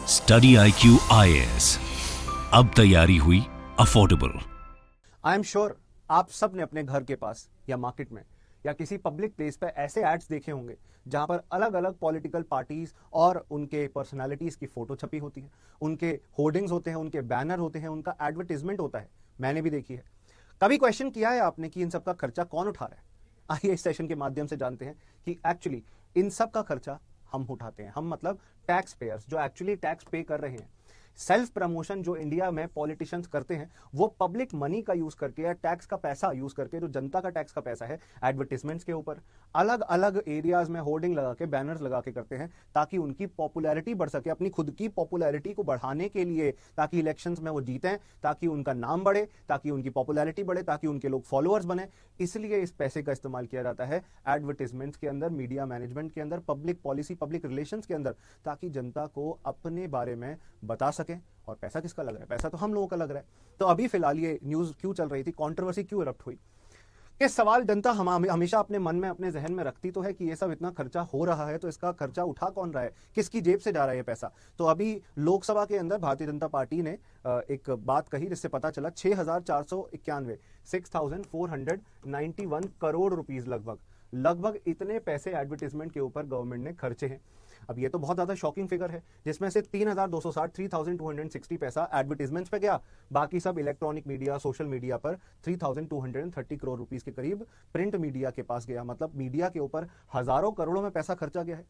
Study IQ IAS, अब तैयारी हुई अफोर्डेबल। आई एम श्योर आप सब ने अपने घर के पास या मार्केट में या किसी पब्लिक प्लेस पे ऐसे एड्स देखे होंगे जहां पर अलग अलग पॉलिटिकल पार्टीज और उनके पर्सनालिटीज की फोटो छपी होती है, उनके होर्डिंग्स होते हैं, उनके बैनर होते हैं, उनका एडवर्टीजमेंट होता है। मैंने भी देखी है। कभी क्वेश्चन किया है आपने कि इन सब का खर्चा कौन उठा रहा है? आइए इस सेशन के माध्यम से जानते हैं कि एक्चुअली इन सब का खर्चा हम उठाते हैं। हम मतलब टैक्स पेयर्स जो एक्चुअली टैक्स पे कर रहे हैं। सेल्फ प्रमोशन जो इंडिया में पॉलिटिशियंस करते हैं वो पब्लिक मनी का यूज करके या टैक्स का पैसा यूज करके, जो जनता का टैक्स का पैसा है, एडवर्टीजमेंट्स के ऊपर अलग अलग एरियाज में होर्डिंग लगा के, बैनर्स लगा के करते हैं ताकि उनकी पॉपुलैरिटी बढ़ सके, अपनी खुद की पॉपुलैरिटी को बढ़ाने के लिए, ताकि इलेक्शंस में वो जीतें, ताकि उनका नाम बढ़े, ताकि उनकी पॉपुलैरिटी बढ़े, ताकि उनके लोग फॉलोअर्स बने। इसलिए इस पैसे का इस्तेमाल किया जाता है एडवर्टीजमेंट्स के अंदर, मीडिया मैनेजमेंट के अंदर, पब्लिक पॉलिसी, पब्लिक रिलेशंस के अंदर, ताकि जनता को अपने बारे में बता सके। और पैसा किसका लग रहा है? पैसा तो हम लोगों का लग रहा है। तो अभी फिलहाल ये न्यूज क्यों चल रही थी, कंट्रोवर्सी क्यों इरप्ट हुई? ये सवाल जनता हम हमेशा अपने मन में, अपने जहन में रखती तो है कि ये सब इतना खर्चा हो रहा है तो इसका खर्चा उठा कौन रहा है, किसकी जेब से जा रहा है ये पैसा। तो अभी लोकसभा के अंदर भारतीय जनता पार्टी ने एक बात कही जिससे पता चला 6,491 6,491 करोड़ रुपीस लगभग इतने पैसे एडवर्टीजमेंट के ऊपर गवर्नमेंट ने खर्चे हैं। अब ये तो बहुत ज्यादा शॉकिंग फिगर है, जिसमें से 3,260 3,260 पैसा एडवर्टीजमेंट्स पे गया, बाकी सब इलेक्ट्रॉनिक मीडिया, सोशल मीडिया पर 3,230 करोड़ रुपीस के करीब प्रिंट मीडिया के पास गया। मतलब मीडिया के ऊपर हजारों करोड़ों में पैसा खर्चा गया है।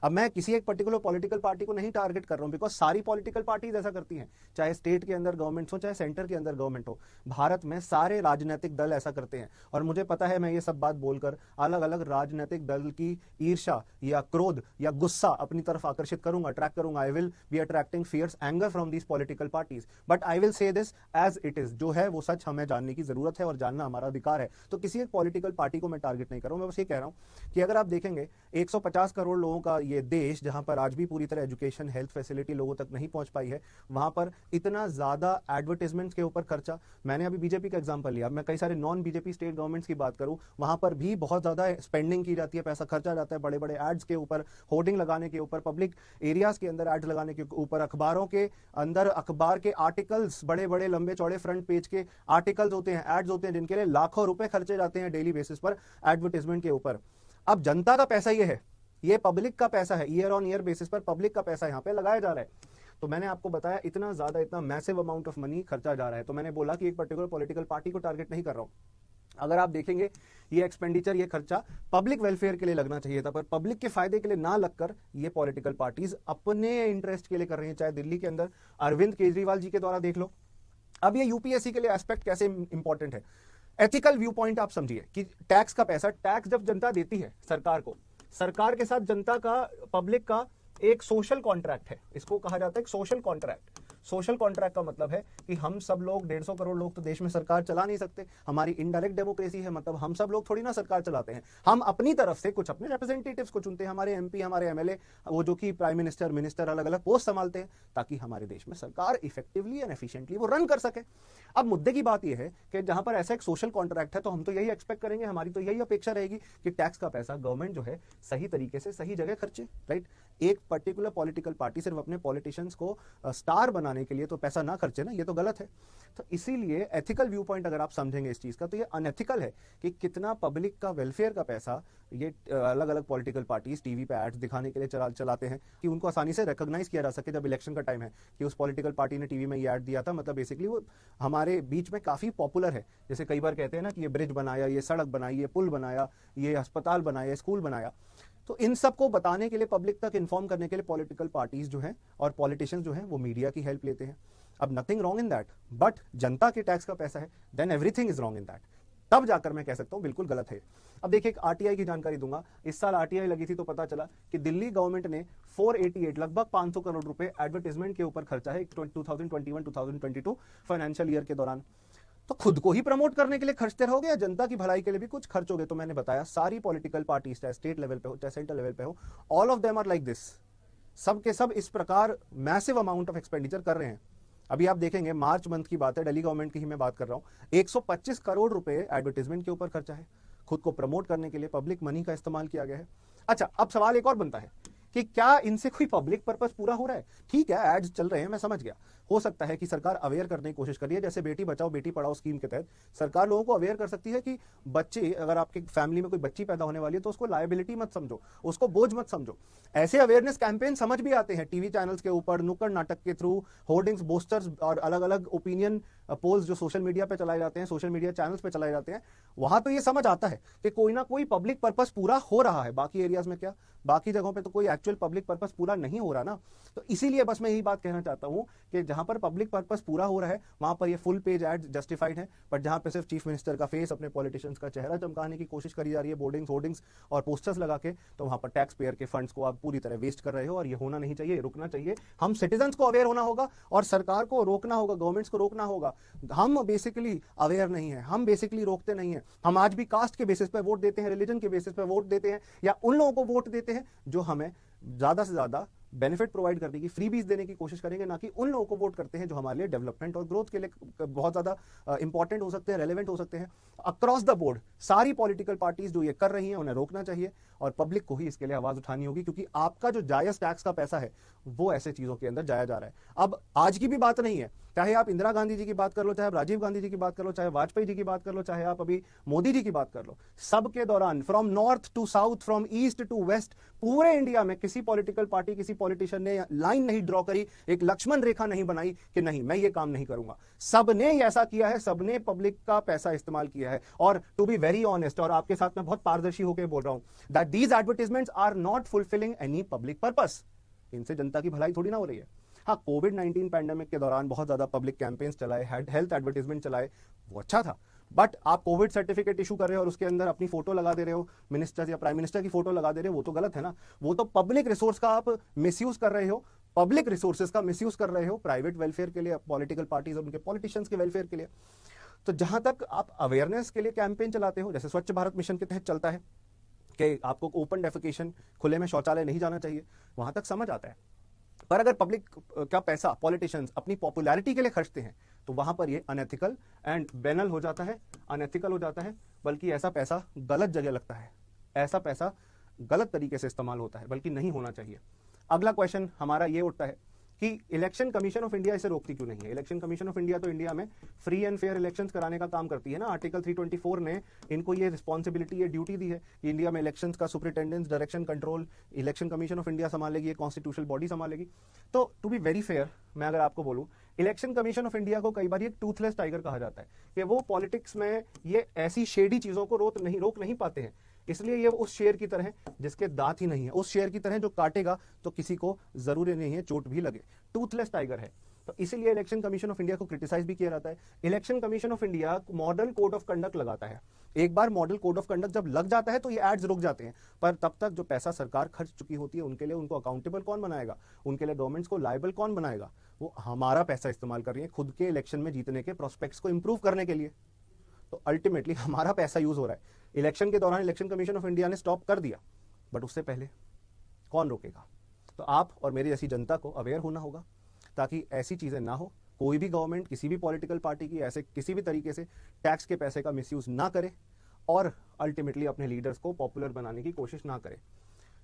अब मैं किसी एक पर्टिकुलर पॉलिटिकल पार्टी को नहीं टारगेट कर रहा हूं, बिकॉज सारी पॉलिटिकल पार्टीज ऐसा करती हैं, चाहे स्टेट के अंदर गवर्नमेंट हो, चाहे सेंटर के अंदर गवर्नमेंट हो। भारत में सारे राजनीतिक दल ऐसा करते हैं। और मुझे पता है मैं ये सब बात बोलकर अलग अलग राजनीतिक दल की ईर्ष्या या क्रोध या गुस्सा अपनी तरफ आकर्षित करूंगा, अट्रैक्ट करूंगा। I will be attracting fierce anger from these political parties, but I will say this as it is. जो है वो सच हमें जानने की जरूरत है और जानना हमारा अधिकार है। तो किसी एक पॉलिटिकल पार्टी को मैं टारगेट नहीं कर रहा हूं। मैं बस ये कह रहा हूं कि अगर आप देखेंगे 150 करोड़ लोगों का ये देश, जहां पर आज भी पूरी तरह एजुकेशन, हेल्थ फैसिलिटी लोगों तक नहीं पहुंच पाई है, वहां पर इतना ज्यादा एडवर्टाइजमेंट्स के ऊपर खर्चा। मैंने अभी बीजेपी का एग्जांपल लिया, मैं कई सारे नॉन बीजेपी स्टेट गवर्नमेंट्स की बात करूं, वहां पर भी बहुत ज्यादा स्पेंडिंग की जाती है, पैसा खर्चा जाता है बड़े बड़े एड्स के ऊपर, होर्डिंग लगाने के ऊपर, पब्लिक एरियाज के अंदर एड्स लगाने के ऊपर, अखबारों के अंदर अखबार के आर्टिकल्स, बड़े बड़े लंबे चौड़े फ्रंट पेज के आर्टिकल्स होते हैं, एड्स होते हैं, जिनके लिए लाखों रुपए खर्चे जाते हैं डेली बेसिस पर एडवर्टाइजमेंट के ऊपर। अब जनता का पैसा ये है, ये पब्लिक का पैसा है, ईयर ऑन ईयर बेसिस पर पब्लिक का पैसा यहां पे लगाया जा रहा है। तो मैंने आपको बताया इतना ज्यादा, इतना मैसिव अमाउंट ऑफ मनी खर्चा जा रहा है। तो मैंने बोला कि एक पर्टिकुलर पॉलिटिकल पार्टी को टारगेट नहीं कर रहा हूं। अगर आप देखेंगे ये एक्सपेंडिचर, ये खर्चा पब्लिक वेलफेयर के लिए लगना चाहिए था, पर पब्लिक के फायदे के लिए ना लगकर ये पॉलिटिकल पार्टीज अपने इंटरेस्ट के लिए कर रही है। चाहे दिल्ली के अंदर अरविंद केजरीवाल जी के द्वारा देख लो। अब ये यूपीएससी के लिए एस्पेक्ट कैसे इंपॉर्टेंट है, एथिकल व्यू पॉइंट आप समझिए कि टैक्स का पैसा, टैक्स जब जनता देती है सरकार को, सरकार के साथ जनता का, पब्लिक का एक सोशल कॉन्ट्रैक्ट है। इसको कहा जाता है एक सोशल कॉन्ट्रैक्ट। सोशल कॉन्ट्रैक्ट का मतलब है कि हम सब लोग, 150 करोड़ लोग तो देश में सरकार चला नहीं सकते, हमारी इनडायरेक्ट डेमोक्रेसी है। मतलब हम सब लोग थोड़ी ना सरकार चलाते हैं, हम अपनी तरफ से कुछ अपने रिप्रेजेंटेटिव्स को चुनते हैं, हमारे एमपी, हमारे एमएलए, वो जो कि प्राइम मिनिस्टर, मिनिस्टर, अलग अलग पोस्ट संभालते हैं, ताकि हमारे देश में सरकार इफेक्टिवली एंड एफिशिएंटली वो रन कर सके। अब मुद्दे की बात यह है कि जहां पर ऐसा एक सोशल कॉन्ट्रैक्ट है, तो हम तो यही एक्सपेक्ट करेंगे, हमारी तो यही अपेक्षा रहेगी कि टैक्स का पैसा गवर्नमेंट जो है सही तरीके से सही जगह खर्चे, राइट। एक पर्टिकुलर पॉलिटिकल पार्टी सिर्फ अपने पॉलिटिशियंस को स्टार बनाने के लिए तो पैसा ना खर्चे ना, ये तो गलत है। तो इसीलिए एथिकल व्यू पॉइंट अगर आप समझेंगे इस चीज का, तो ये अनएथिकल है कि कितना पब्लिक का वेलफेयर का पैसा ये अलग अलग पॉलिटिकल पार्टीज टीवी पे एड्स दिखाने के लिए चलाते हैं कि उनको आसानी से रिकॉग्नाइज किया जा सके जब इलेक्शन का टाइम है कि उस पॉलिटिकल पार्टी ने टीवी में ये ऐड दिया था। मतलब बेसिकली वो हमारे बीच में काफी पॉपुलर है। जैसे कई बार कहते हैं ना कि ये ब्रिज बनाया, ये सड़क बनाई, ये पुल बनाया, ये अस्पताल बनाया, स्कूल बनाया। तो इन सब को बताने के लिए, पब्लिक तक इन्फॉर्म करने के लिए पॉलिटिकल पार्टीज जो हैं और पॉलिटिशियंस जो हैं वो मीडिया की हेल्प लेते हैं। अब nothing wrong in that, but जनता के टैक्स का पैसा है, then everything is wrong in that. तब जाकर मैं कह सकता हूं बिल्कुल गलत है। अब देखिए एक आरटीआई की जानकारी दूंगा। इस साल आरटीआई लगी थी तो पता चला कि दिल्ली गवर्नमेंट ने 488 लगभग 500 करोड़ रुपए एडवर्टाइजमेंट के ऊपर खर्चा है 2021-2022 फाइनेंशियल ईयर के दौरान। तो खुद को ही प्रमोट करने के लिए खर्चते रहोगे या जनता की भलाई के लिए भी कुछ खर्चोगे? तो मैंने बताया सारी पॉलिटिकल पार्टीज, चाहे स्टेट लेवल पे हो चाहे सेंट्रल लेवल पे हो, all of them are like this. सब के सब इस प्रकार मैसिव अमाउंट ऑफ एक्सपेंडिचर कर रहे हैं। अभी आप देखेंगे मार्च मंथ की बात है, दिल्ली गवर्नमेंट की ही मैं बात कर रहा हूं, 125 करोड़ रुपए एडवर्टाइजमेंट के ऊपर खर्चा है। खुद को प्रमोट करने के लिए पब्लिक मनी का इस्तेमाल किया गया है। अच्छा, अब सवाल एक और बनता है कि क्या इनसे कोई पब्लिक पर्पस पूरा हो रहा है। ठीक है, एड्स चल रहे हैं, मैं समझ गया, हो सकता है कि सरकार अवेयर करने की कोशिश कर रही है, जैसे बेटी बचाओ बेटी पढ़ाओ स्कीम के तहत सरकार लोगों को अवेयर कर सकती है कि बच्चे, अगर आपके फैमिली में कोई बच्ची पैदा होने वाली है तो उसको लायबिलिटी मत समझो, उसको बोझ मत समझो। ऐसे अवेयरनेस कैंपेन समझ भी आते हैं टीवी चैनल्स के ऊपर, नुक्कड़ नाटक के थ्रू, होर्डिंग्स, पोस्टर्स और अलग अलग ओपिनियन पोल्स जो सोशल मीडिया पे चलाए जाते हैं, सोशल मीडिया चैनल्स पे चलाए जाते हैं, वहां तो ये समझ आता है कि कोई ना कोई पब्लिक पर्पस पूरा हो रहा है। बाकी एरियाज में क्या, बाकी जगहों पे तो कोई एक्चुअल पब्लिक पर्पस पूरा नहीं हो रहा ना। तो इसीलिए बस मैं यही बात कहना चाहता हूं कि जहां पर पब्लिक पर्पस पूरा हो रहा है वहां पर ये फुल पेज एड जस्टिफाइड है, बट जहां पे सिर्फ चीफ मिनिस्टर का फेस, अपने पॉलिटिशियंस का चेहरा चमकाने की कोशिश करी जा रही है बोर्डिंग्स, होर्डिंग्स और पोस्टर्स लगा के, तो वहां पर टैक्स पेयर के फंड्स को आप पूरी तरह वेस्ट कर रहे हो। और ये होना नहीं चाहिए, रुकना चाहिए। हम सिटीजन्स को अवेयर होना होगा और सरकार को रोकना होगा, गवर्नमेंट्स को रोकना होगा। हम बेसिकली अवेयर नहीं है, हम बेसिकली रोकते नहीं है। हम आज भी कास्ट के बेसिस पे वोट देते हैं, रिलीजन के बेसिस पे वोट देते हैं, या उन लोगों को वोट देते हैं जो हमें ज्यादा से ज्यादा बेनिफिट प्रोवाइड करने की, फ्रीबीज देने की कोशिश करेंगे, ना कि उन लोगों को वोट करते हैं जो हमारे लिए डेवलपमेंट और ग्रोथ के लिए बहुत ज्यादा इंपॉर्टेंट हो सकते हैं, रेलेवेंट हो सकते हैं। अक्रॉस द बोर्ड सारी पॉलिटिकल पार्टीज जो ये कर रही हैं उन्हें रोकना चाहिए और पब्लिक को ही इसके लिए आवाज उठानी होगी, क्योंकि आपका जो जायज टैक्स का पैसा है वो ऐसे चीजों के अंदर जाया जा रहा है। अब आज की भी बात नहीं है, चाहे आप इंदिरा गांधी जी की बात कर लो, चाहे आप राजीव गांधी जी की बात कर लो, चाहे वाजपेयी जी की बात कर लो, चाहे आप अभी मोदी जी की बात कर लो, सबके दौरान from north to south, from east to west, पूरे इंडिया में किसी पॉलिटिकल पार्टी, किसी पॉलिटिशियन ने लाइन नहीं ड्रॉ करी, एक लक्ष्मण रेखा नहीं बनाई कि नहीं मैं ये काम नहीं करूंगा। सबने ऐसा किया है, सबने पब्लिक का पैसा इस्तेमाल किया है। और टू बी वेरी ऑनेस्ट, और आपके साथ मैं बहुत पारदर्शी होकर बोल रहा हूं, that these advertisements are not fulfilling any public purpose. इनसे जनता की भलाई थोड़ी ना हो रही है। हाँ, कोविड-19 पैंडेमिक के दौरान बहुत ज्यादा पब्लिक कैंपेन्स चलाए, हेल्थ एडवर्टाइजमेंट चलाए, वो अच्छा था। बट आप कोविड सर्टिफिकेट इशू कर रहे हो और उसके अंदर अपनी फोटो लगा दे रहे हो, मिनिस्टर या प्राइम मिनिस्टर की फोटो लगा दे रहे हो, वो तो गलत है ना। वो तो पब्लिक रिसोर्स का आप मिसयूज कर रहे हो, पब्लिक रिसोर्सेज का मिसयूज कर रहे हो प्राइवेट वेलफेयर के लिए, पॉलिटिकल पार्टीज और उनके पॉलिटिशियंस के वेलफेयर के लिए। तो जहां तक आप अवेयरनेस के लिए कैंपेन चलाते हो, जैसे स्वच्छ भारत मिशन के तहत चलता है कि आपको ओपन डेफिकेशन, खुले में शौचालय नहीं जाना चाहिए, वहां तक समझ आता है। पर अगर पब्लिक का पैसा पॉलिटिशियंस अपनी पॉपुलैरिटी के लिए खर्चते हैं तो वहां पर ये अनएथिकल एंड बेनल हो जाता है, अनएथिकल हो जाता है, बल्कि ऐसा पैसा गलत जगह लगता है, ऐसा पैसा गलत तरीके से इस्तेमाल होता है, बल्कि नहीं होना चाहिए। अगला क्वेश्चन हमारा ये उठता है कि इलेक्शन कमीशन ऑफ इंडिया इसे रोकती क्यों नहीं है। इलेक्शन कमीशन ऑफ इंडिया तो इंडिया में फ्री एंड फेयर इलेक्शंस कराने का काम करती है ना। आर्टिकल 324 ने इनको ये रिस्पॉन्सिबिलिटी, ये ड्यूटी दी है कि इंडिया में इलेक्शंस का superintendence, direction, control election commission of India संभालेगी, ये कॉन्स्टिट्यूशनल बॉडी संभालेगी। तो टू बी वेरी फेयर, मैं अगर आपको बोलूं, इलेक्शन कमीशन ऑफ इंडिया को कई बार एक टूथलेस टाइगर कहा जाता है कि वो पॉलिटिक्स में ये ऐसी शेडी चीजों को रोक नहीं पाते हैं, इसलिए ये उस शेर की तरह जिसके दांत ही नहीं है, उस शेर की तरह जो काटेगा तो किसी को जरूरी नहीं है चोट भी लगे, टूथलेस टाइगर है। तो इसीलिए इलेक्शन कमीशन ऑफ इंडिया को क्रिटिसाइज भी किया जाता है। Election commission of India model code of conduct लगाता है। एक बार मॉडल कोड ऑफ कंडक्ट जब लग जाता है तो ये एड्स रुक जाते हैं, पर तब तक जो पैसा सरकार खर्च चुकी होती है उनके लिए उनको अकाउंटेबल कौन बनाएगा, उनके लिए गवर्नमेंट्स को लायबल कौन बनाएगा। वो हमारा पैसा इस्तेमाल कर रही है खुद के इलेक्शन में जीतने के प्रोस्पेक्ट्स को इंप्रूव करने के लिए। तो अल्टीमेटली हमारा पैसा यूज हो रहा है। इलेक्शन के दौरान इलेक्शन कमीशन ऑफ इंडिया ने स्टॉप कर दिया, बट उससे पहले कौन रोकेगा। तो आप और मेरी जैसी जनता को अवेयर होना होगा ताकि ऐसी चीजें ना हो। कोई भी गवर्नमेंट किसी भी पॉलिटिकल पार्टी की ऐसे किसी भी तरीके से टैक्स के पैसे का मिसयूज ना करे और अल्टीमेटली अपने लीडर्स को पॉपुलर बनाने की कोशिश ना करे।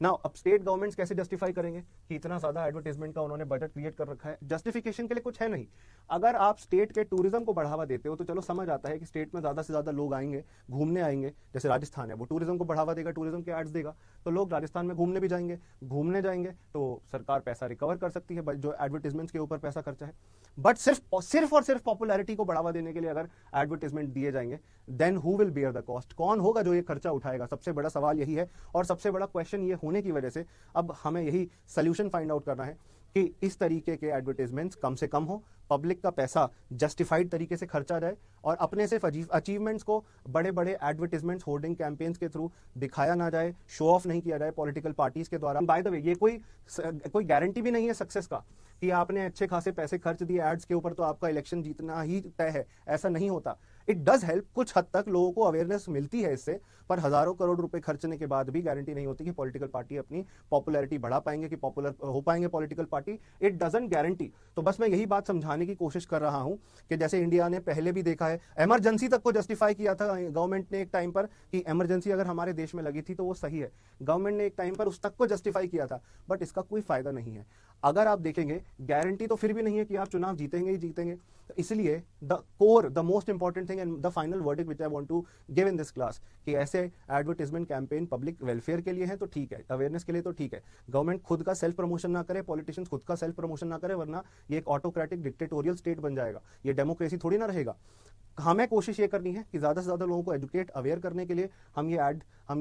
ना अब स्टेट गवर्नमेंट्स कैसे जस्टिफाई करेंगे कि इतना ज्यादा एडवर्टाइजमेंट का उन्होंने बजट क्रिएट कर रखा है। जस्टिफिकेशन के लिए कुछ है नहीं। अगर आप स्टेट के टूरिज्म को बढ़ावा देते हो तो चलो समझ आता है कि स्टेट में ज्यादा से ज्यादा लोग आएंगे, घूमने आएंगे। जैसे राजस्थान है, वो टूरिज्म को बढ़ावा देगा, टूरिज्म के एड्स देगा, तो लोग राजस्थान में घूमने भी जाएंगे। घूमने जाएंगे तो सरकार पैसा रिकवर कर सकती है जो एडवर्टाइजमेंट्स के ऊपर पैसा खर्चा है। बट सिर्फ और सिर्फ पॉपुलैरिटी को बढ़ावा देने के लिए अगर एडवर्टाइजमेंट दिए जाएंगे, then who will bear the cost. कौन होगा जो ये खर्चा उठाएगा? सबसे बड़ा सवाल यही है। और सबसे बड़ा क्वेश्चन ये होने की वजह से अब हमें यही सोल्यूशन फाइंड आउट करना है कि इस तरीके के एडवर्टाइजमेंट्स कम से कम हो, पब्लिक का पैसा जस्टिफाइड तरीके से खर्चा जाए और अपने सिर्फ अचीवमेंट्स को बड़े बड़े एडवर्टाइजमेंट्स, होर्डिंग कैंपेन्स के थ्रू दिखाया ना जाए, शो ऑफ नहीं किया जाए पॉलिटिकल पार्टीज के द्वारा। बाय द वे, ये कोई गारंटी भी नहीं है सक्सेस का कि आपने अच्छे खासे पैसे खर्च दिए एड्स के ऊपर तो आपका इलेक्शन जीतना ही तय है, ऐसा नहीं होता। इट डज हेल्प, कुछ हद तक लोगों को अवेयरनेस मिलती है इससे, पर हजारों करोड़ रुपए खर्चने के बाद भी गारंटी नहीं होती कि पॉलिटिकल पार्टी अपनी पॉपुलैरिटी बढ़ा पाएंगे, कि पॉपुलर हो पाएंगे political party. It doesn't guarantee. तो बस मैं यही बात समझाने की कोशिश कर रहा हूं कि जैसे इंडिया ने पहले भी देखा है, इमरजेंसी तक को जस्टिफाई किया था गवर्नमेंट ने एक टाइम पर कि इमरजेंसी अगर हमारे देश में लगी थी तो वो सही है, गवर्नमेंट ने एक टाइम पर उस तक को जस्टिफाई किया था, बट इसका कोई फायदा नहीं है। अगर आप देखेंगे गारंटी तो फिर भी नहीं है कि आप चुनाव जीतेंगे ही जीतेंगे। तो इसलिए the core, the most important thing and the final verdict which I want to give in this class, कि ऐसे एडवर्टाइजमेंट कैंपेन पब्लिक वेलफेयर के लिए है तो ठीक है, अवेयरनेस के लिए तो ठीक है, गवर्नमेंट खुद का सेल्फ प्रमोशन ना करे, पॉलिटिशियंस खुद का सेल्फ प्रमोशन ना करे, वरना ये एक ऑटोक्रेटिक डिक्टेटोरियल स्टेट बन जाएगा, ये डेमोक्रेसी थोड़ी ना रहेगा। हमें कोशिश ये करनी है कि ज्यादा से ज्यादा लोगों को एजुकेट अवेयर करने के लिए हम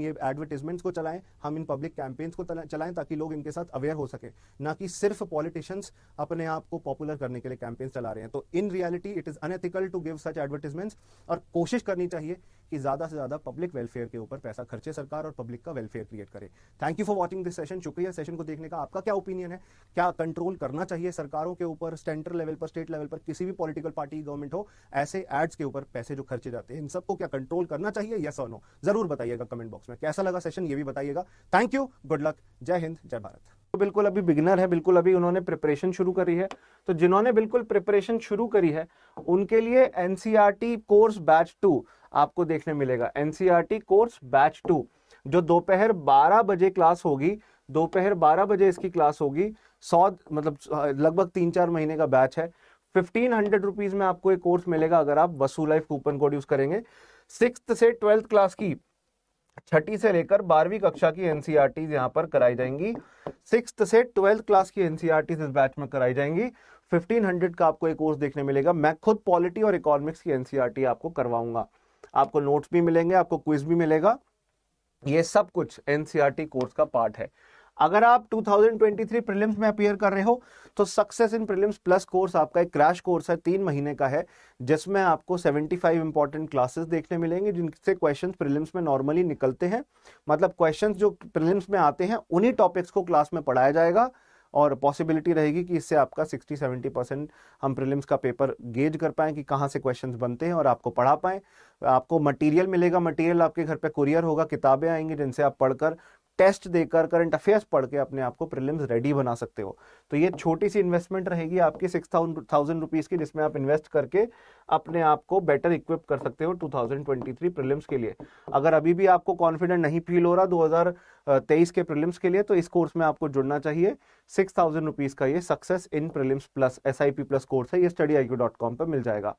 ये एडवर्टाइजमेंट्स को चलाएं, हम इन पब्लिक कैंपेन्स को चलाएं, ताकि लोग इनके साथ अवेयर हो सके, ना कि सिर्फ पॉलिटिशियंस अपने आप को पॉपुलर करने के लिए कैंपेन्स चला रहे हैं। तो in reality it is unethical to give such advertisements, और कोशिश करनी चाहिए कि ज्यादा से ज्यादा पब्लिक वेलफेयर के ऊपर पैसा खर्चे सरकार और पब्लिक का वेलफेयर क्रिएट करे। Thank you for watching this session. शुक्रिया सेशन को देखने का। आपका क्या ओपिनियन है, क्या कंट्रोल करना चाहिए सरकारों के ऊपर, सेंट्रल लेवल पर, स्टेट लेवल पर, किसी भी पॉलिटिकल पार्टी गवर्नमेंट हो, ऐसे एड्स के ऊपर पैसे जो खर्चे जाते हैं इन सबको क्या कंट्रोल करना चाहिए, यस और नो? जरूर बताइएगा कमेंट बॉक्स में। कैसा लगा सेशन ये भी बताइएगा। थैंक यू, गुड लक, जय हिंद, जय भारत। तो बिल्कुल अभी बिगिनर है, बिल्कुल अभी उन्होंने प्रिपरेशन शुरू करी है, तो जिन्होंने बिल्कुल प्रिपरेशन शुरू करी है उनके लिए एनसीईआरटी कोर्स बैच 2 आपको देखने मिलेगा। एनसीईआरटी कोर्स बैच 2 जो दोपहर 12 बजे क्लास होगी, दोपहर 12 बजे इसकी क्लास होगी। 100 मतलब लगभग 3-4 महीने का बैच है। 1500 रुपीज में आपको एक कोर्स मिलेगा अगर आप वसू लाइफ कूपन कोड यूज करेंगे। 6th से 12th क्लास की, 6ठी से लेकर 12वीं कक्षा की एनसीईआरटी यहाँ पर कराई जाएंगी। 6th से 12th क्लास की एनसीईआरटी इस बैच में कराई जाएंगी। 1500 का आपको एक कोर्स देखने मिलेगा। मैं खुद पॉलिटी और इकोनॉमिक्स की एनसीईआरटी आपको करवाऊंगा। आपको नोट्स भी मिलेंगे, आपको क्विज भी मिलेगा। ये सब कुछ एनसीईआरटी कोर्स का पार्ट है। अगर आप 2023 प्रीलिम्स में अपीयर कर रहे हो तो success in prelims plus course आपका एक क्रैश कोर्स है, 3 महीने का है, जिसमें आपको 75 इंपॉर्टेंट क्लासेस देखने मिलेंगे, जिनसे क्वेश्चंस प्रीलिम्स में नॉर्मली निकलते हैं। मतलब क्वेश्चंस जो प्रीलिम्स में आते हैं उन्हीं टॉपिक्स को क्लास में पढ़ाया जाएगा, और पॉसिबिलिटी रहेगी कि इससे आपका 60-70% हम प्रीलिम्स का पेपर गेज कर पाएं कि कहाँ से क्वेश्चंस बनते हैं और आपको पढ़ा पाएं। आपको मटेरियल मिलेगा, मटेरियल आपके घर पे कुरियर होगा, किताबें आएंगी जिनसे आप पढ़कर, टेस्ट देकर, करंट अफेयर्स पढ़ के अपने आप को प्रीलिम्स रेडी बना सकते हो। तो ये छोटी सी इन्वेस्टमेंट रहेगी आपकी 6000 रुपीज की, जिसमें आप इन्वेस्ट करके अपने आप को बेटर इक्विप कर सकते हो 2023 प्रीलिम्स के लिए। अगर अभी भी आपको कॉन्फिडेंट नहीं फील हो रहा 2023 के प्रीलिम्स के लिए, तो इस कोर्स में आपको जुड़ना चाहिए। 6000 रुपीज का ये success in prelims plus SIP plus course है, ये studiiq.com पर मिल जाएगा।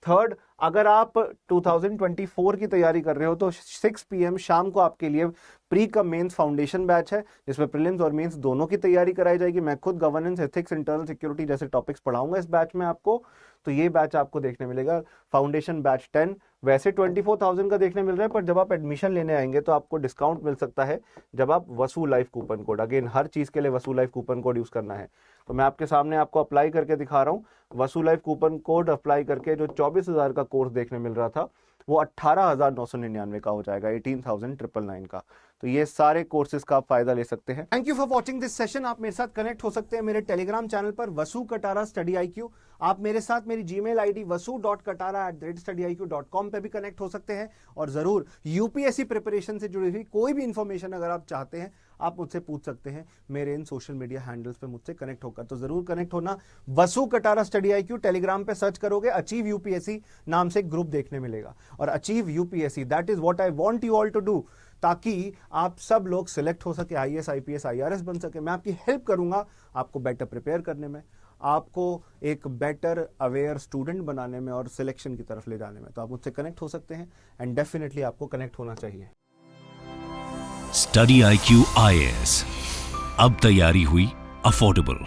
थर्ड, अगर आप 2024 की तैयारी कर रहे हो तो 6 PM शाम को आपके लिए pre cum mains foundation batch है, जिसमें प्रीलिम्स और मेंस दोनों की तैयारी कराई जाएगी। मैं खुद गवर्नेंस, एथिक्स, इंटरनल सिक्योरिटी जैसे टॉपिक्स पढ़ाऊंगा इस बैच में आपको। तो ये बैच आपको देखने मिलेगा, फाउंडेशन बैच 10। वैसे 24,000 का देखने मिल रहा है, पर जब आप एडमिशन लेने आएंगे तो आपको डिस्काउंट मिल सकता है जब आप वसू लाइफ कूपन कोड, अगेन हर चीज के लिए वसू लाइफ कूपन कोड यूज करना है। तो मैं आपके सामने आपको अप्लाई करके दिखा रहा हूँ। वसू लाइफ कूपन कोड अप्लाई करके जो 24,000 का कोर्स देखने मिल रहा था वो 18,999 का हो जाएगा, 18,999 का। तो ये सारे कोर्सेज का आप फायदा ले सकते हैं। Thank you for watching this session. आप मेरे साथ कनेक्ट हो सकते हैं मेरे टेलीग्राम चैनल पर वसु कटारा स्टडी IQ। आप मेरे साथ मेरी जीमेल ID vasu.katara@studiiq.com पे भी कनेक्ट हो सकते हैं। और जरूर UPSC प्रिपरेशन से जुड़ी हुई कोई भी इंफॉर्मेशन अगर आप चाहते हैं आप मुझसे पूछ सकते हैं मेरे इन सोशल मीडिया हैंडल्स पे मुझसे कनेक्ट होकर। तो जरूर कनेक्ट होना। Vasu Katara study IQ Telegram पे सर्च करोगे, अचीव UPSC नाम से ग्रुप देखने मिलेगा। और achieve UPSC, that is what I want you all to do, ताकि आप सब लोग सिलेक्ट हो सके, IAS IPS IRS बन सके। मैं आपकी हेल्प करूंगा आपको बेटर प्रिपेयर करने में, आपको एक बेटर अवेयर स्टूडेंट बनाने में और सिलेक्शन की तरफ ले जाने में। तो आप मुझसे कनेक्ट हो सकते हैं एंड डेफिनेटली आपको कनेक्ट होना चाहिए। स्टडी IQ IAS, अब तैयारी हुई अफोर्डेबल।